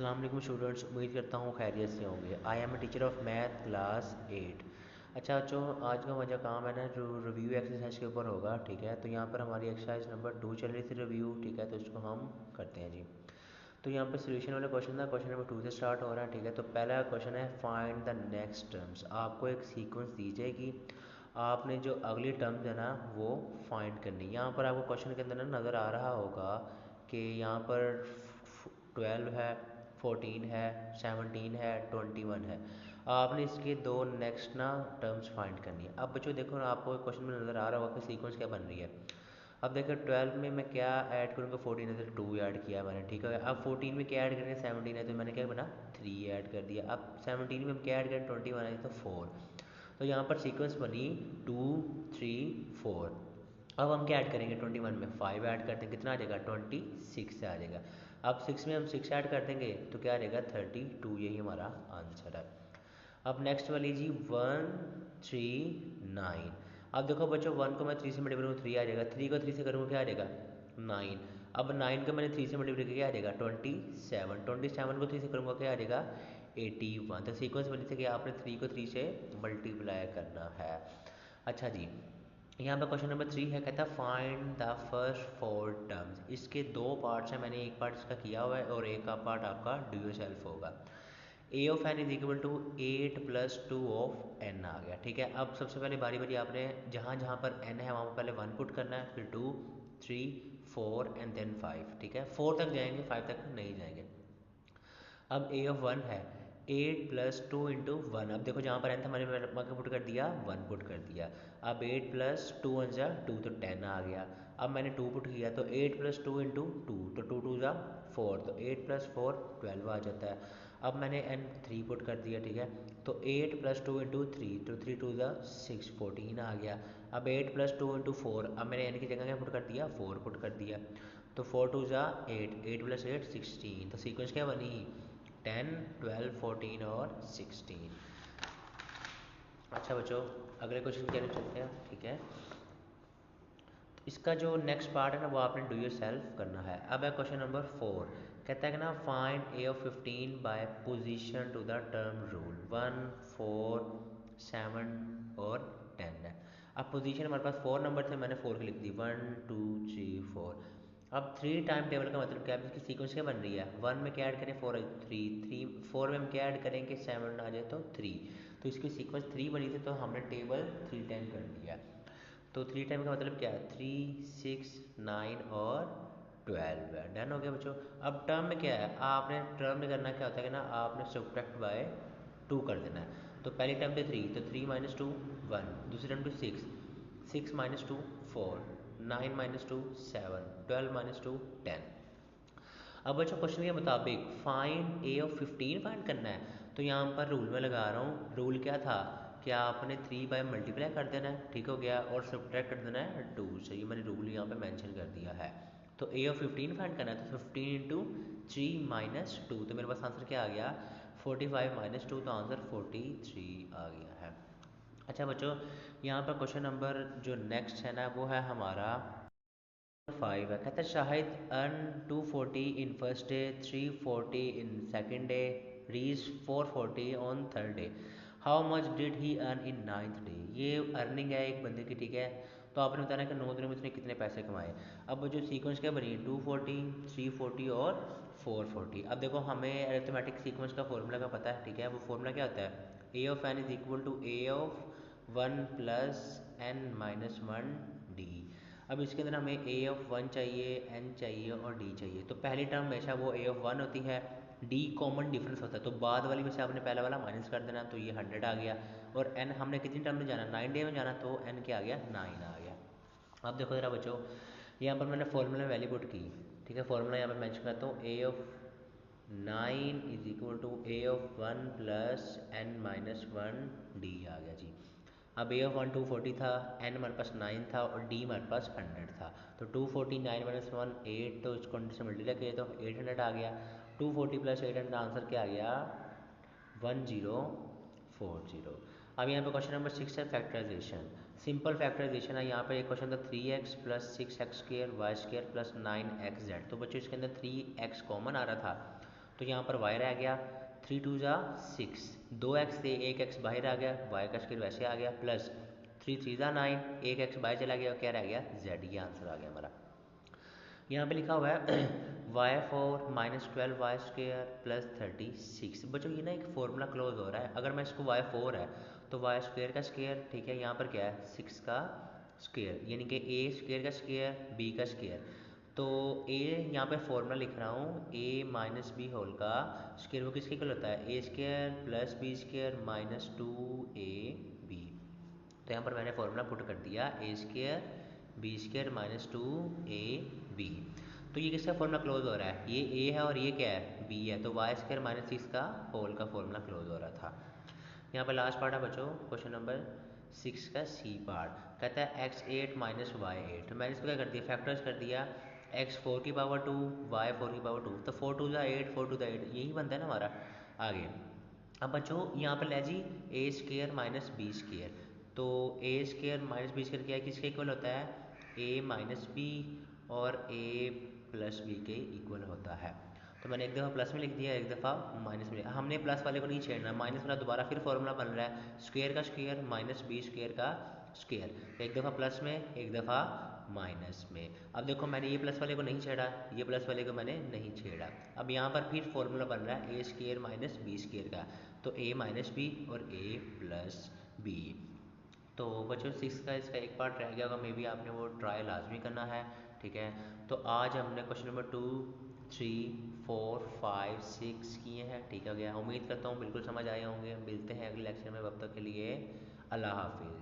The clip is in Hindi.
अस्सलाम वालेकुम स्टूडेंट्स, उम्मीद करता हूँ खैरियत से होंगे। I am a teacher of math class 8। अच्छा बच्चों, आज का हमारा काम है ना जो रिव्यू एक्सरसाइज के ऊपर होगा, ठीक है। तो यहाँ पर हमारी एक्सरसाइज नंबर 2 चल रही थी रिव्यू, ठीक है। तो इसको हम करते हैं जी। तो यहाँ पर सोल्यूशन वाला क्वेश्चन था, क्वेश्चन नंबर 2 से स्टार्ट हो रहा है, ठीक है। तो पहला क्वेश्चन है फाइंड द नेक्स्ट टर्म्स। आपको एक सीक्वेंस दी जाएगी, आपने जो अगली टर्म्स है ना वो फाइंड करनी। यहाँ पर आपको क्वेश्चन के अंदर ना नज़र आ रहा होगा कि यहाँ पर 12 है, 14 है, 17 है, 21 है। आपने इसके दो नेक्स्ट ना टर्म्स फाइंड करनी है। अब बच्चों देखो ना, आपको क्वेश्चन में नज़र आ रहा होगा कि सीक्वेंस क्या बन रही है। अब देखो 12 में मैं क्या ऐड करूँगा, 14 है तो 2 ऐड किया मैंने, ठीक है। अब 14 में क्या ऐड करेंगे, 17 है तो मैंने क्या बना 3 ऐड कर दिया। अब 17 में हम क्या ऐड करें, 21 है तो 4। तो यहाँ पर सीक्वेंस बनी 2 3 4। अब हम क्या ऐड करेंगे, 21 में 5 ऐड करते हैं, कितना आ जाएगा 26 आ जाएगा। अब 6 में हम 6 ऐड कर देंगे तो क्या आ जाएगा 32, यही हमारा आंसर है। अब नेक्स्ट वाली जी 1 3 9। अब देखो बच्चों, 1 को मैं 3 से मल्टीप्लाई करूँ 3 आ जाएगा, 3 को 3 से करूँगा क्या आ जाएगा 9। अब 9 को मैंने 3 से मल्टीप्लाई किया क्या आ जाएगा 27, 27 को 3 से करूँगा क्या आ जाएगा 81। तो सीक्वेंस बनी थी कि आपने 3 को 3 से मल्टीप्लाई करना है। अच्छा जी, यहाँ पे क्वेश्चन नंबर 3 है, कहता है फाइंड द फर्स्ट 4 टर्म्स। इसके दो पार्ट्स हैं, मैंने एक पार्ट इसका किया हुआ है और एक का पार्ट आपका डू योर सेल्फ होगा। A of n is equal to 8 plus 2 of n आ गया, ठीक है। अब सबसे पहले बारी बारी आपने जहाँ जहाँ पर एन है वहाँ पर पहले 1 पुट करना है, फिर 2 3 4 एंड देन 5, ठीक है। 4 तक जाएंगे, 5 तक नहीं जाएंगे। अब ए ऑफ 1 है 8 प्लस 2 इंटू 1। अब देखो जहाँ पर एन था मैंने पुट कर दिया 1 पुट कर दिया। अब 8 प्लस 2 वन ज़ा 2 तो 10 आ गया। अब मैंने 2 पुट किया तो 8 प्लस 2 इंटू 2 तो 2 2 ज़ा 4, तो 8 प्लस 4 12 आ जाता है। अब मैंने एन 3 पुट कर दिया, ठीक है। तो 8 प्लस 2 इंटू 3 तो 3 2 ज़ा 6 14 आ गया। अब 8 प्लस 2 इंटू 4, अब मैंने एन की जगह क्या पुट कर दिया 4 पुट कर दिया। तो 4 2 ज़ा 8, 8 प्लस 8 16। तो सीक्वेंस क्या बनी 10 12 14 और 16। अच्छा बच्चों, अगले क्वेश्चन की तरफ चलते हैं, ठीक है। इसका जो नेक्स्ट पार्ट है ना वो आपने डू योर सेल्फ करना है। अब है क्वेश्चन नंबर 4, कहता है कि ना find a of 15 by position to the term rule 1 4 7 और 10 है। अब पोजीशन हमारे पास 4 नंबर थे, मैंने 4 की लिख दी 1 2 3 4। अब 3 टाइम टेबल का मतलब क्या है, इसकी सीक्वेंस क्या बन रही है, 1 में क्या ऐड करें 4 3 3, 4 में हम क्या ऐड करेंगे 7 आ जाए तो 3। तो इसकी सीक्वेंस 3 बनी थी तो हमने टेबल 3 टाइम कर दिया। तो 3 टाइम का मतलब क्या है 3 6 9 और 12 है। डन हो गया बच्चों। अब टर्म में क्या है, आपने टर्म में करना क्या होता है कि ना आपने सब्ट्रैक्ट बाय 2 कर देना है। तो पहली टर्म पे 3, तो 3 माइनस 2 1, दूसरी टर्म पे 6, 6 माइनस 2 4, 9 माइनस 2 7, 12 माइनस 2 10। अब बच्चों क्वेश्चन के मुताबिक फाइंड ए ऑफ 15 फाइंड करना है। तो यहाँ पर रूल में लगा रहा हूँ, रूल क्या था कि आपने 3 बाय मल्टीप्लाई कर देना है, ठीक हो गया, और सब्ट्रैक्ट कर देना है 2 से। ये मैंने रूल यहाँ पे मेंशन कर दिया है। तो ए ऑफ 15 फाइंड करना है, तो 15 इंटू 3 माइनस 2, तो मेरे पास आंसर क्या आ गया 45 माइनस 2, तो आंसर 43 आ गया है। अच्छा बच्चों, यहाँ पर क्वेश्चन नंबर जो नेक्स्ट है ना वो है हमारा 5 है, कहता है Shahid earn 240 in first day, 340 in second day, reach 440 on third day. How much did he earn in ninth day. ये अर्निंग है एक बंदे की, ठीक है। तो आपने बताना है कि 9 दिनों में इसने कितने पैसे कमाए। अब जो सीक्वेंस क्या बनी 240 340 और 440। अब देखो हमें अरिथमेटिक सीक्वेंस का फॉर्मूला का पता है, ठीक है। वो फॉर्मूला क्या होता है, a of n is equal to a of 1 plus n minus 1 d. अब इसके अंदर हमें ए ऑफ 1 चाहिए, एन चाहिए और डी चाहिए। तो पहली टर्म हमेशा वो ए ऑफ 1 होती है, डी कॉमन डिफरेंस होता है, तो बाद वाली में से आपने पहला वाला माइनस कर देना, तो ये 100 आ गया। और एन हमने कितनी टर्म में जाना 9 डे में जाना, तो एन क्या आ गया 9 आ गया। अब देखो ज़रा बच्चों, यहाँ पर मैंने फॉर्मूला में वैल्यू पुट की, ठीक है। फॉर्मूला यहाँ पर मैंशन करता हूँ, a of 9 is equal to a of 1 plus n minus 1 d आ गया जी। अब ए ऑफ 1 240 था, एन हमारे पास 9 था और डी हमारे पास 100 था। तो 249 माइनस 1 8, तो इसको से मल्टीप्लाई किया तो 800 आ गया। 240 प्लस 800 आंसर क्या आ गया 1040। अब यहाँ पे क्वेश्चन नंबर 6 है फैक्टराइजेशन, सिंपल फैक्टराइजेशन है। यहाँ पे एक क्वेश्चन था 3x plus 6x square y square plus 9xz। तो बच्चों इसके अंदर 3x कॉमन आ रहा था, तो यहाँ पर y रह गया 3 2 ज़ा 6, 2x से 1x बाहर आ गया, y का स्क्वायर वैसे आ गया, प्लस 3 3 ज़ा 9, 1x बाहर चला गया, क्या रह गया z, ये आंसर आ गया हमारा। यहाँ पे लिखा हुआ है y4 -12 वाई स्क्र प्लस 36। बच्चों ये ना एक फॉर्मूला क्लोज हो रहा है, अगर मैं इसको y4 है तो वाई स्क्र का स्क्र, ठीक है, यहाँ पर क्या है 6 का स्क्र, यानी कि ए स्क्र का स्क्र बी का स्क्र। तो ए यहाँ पे फॉर्मूला लिख रहा हूँ, ए माइनस बी होल का स्क्र वो किसके इक्वल होता है, a square plus b square minus 2ab। तो यहाँ पर मैंने फॉर्मूला पुट कर दिया, a square b square minus 2ab। तो ये किसका फॉर्मूला क्लोज हो रहा है, ये ए है और ये क्या है बी है, तो वाई स्क्र माइनस 6 का होल का फॉर्मूला क्लोज हो रहा था। यहाँ पर लास्ट पार्ट है बच्चों, क्वेश्चन नंबर 6 का सी पार्ट, कहता है x8 माइनस y8। मैंने इसको क्या कर दिया, फैक्टर्स कर दिया, x4 की पावर 2 y4 की पावर 2, तो 4 2 ज़ा 8, 4 2 ज़ा 8, यही बनता है ना हमारा। आगे अब बच्चों यहाँ पर ले जी ए स्क्र माइनस बी स्क्र, तो ए स्क्र माइनस बी स्क्र क्या है, किसके इक्वल होता है, ए माइनस बी और ए प्लस बी के इक्वल होता है। तो मैंने एक दफ़ा प्लस में लिख दिया, एक दफ़ा माइनस में, हमने प्लस वाले को नहीं छेड़ना, माइनस वाला दोबारा फिर फॉर्मूला बन रहा है, स्क्वायर का स्क्वायर माइनस बी स्क्वायर का स्क्वायर, एक दफ़ा प्लस में एक दफ़ा माइनस में। अब देखो मैंने ये प्लस वाले को नहीं छेड़ा, ये प्लस वाले को मैंने नहीं छेड़ा। अब यहाँ पर फिर फॉर्मूला बन रहा है ए स्क्वायर माइनस बी स्क्वायर का, तो ए माइनस बी और ए प्लस बी। तो बच्चों 6 का इसका एक पार्ट रह गया होगा, मे बी आपने वो ट्राई लाजमी करना है, ठीक है। तो आज हमने क्वेश्चन नंबर 2 3 4 5 6 किए हैं, ठीक हो गया। उम्मीद करता हूँ बिल्कुल समझ आए होंगे। मिलते हैं अगले लेक्चर में, तब तक के लिए अल्लाह हाफिज़।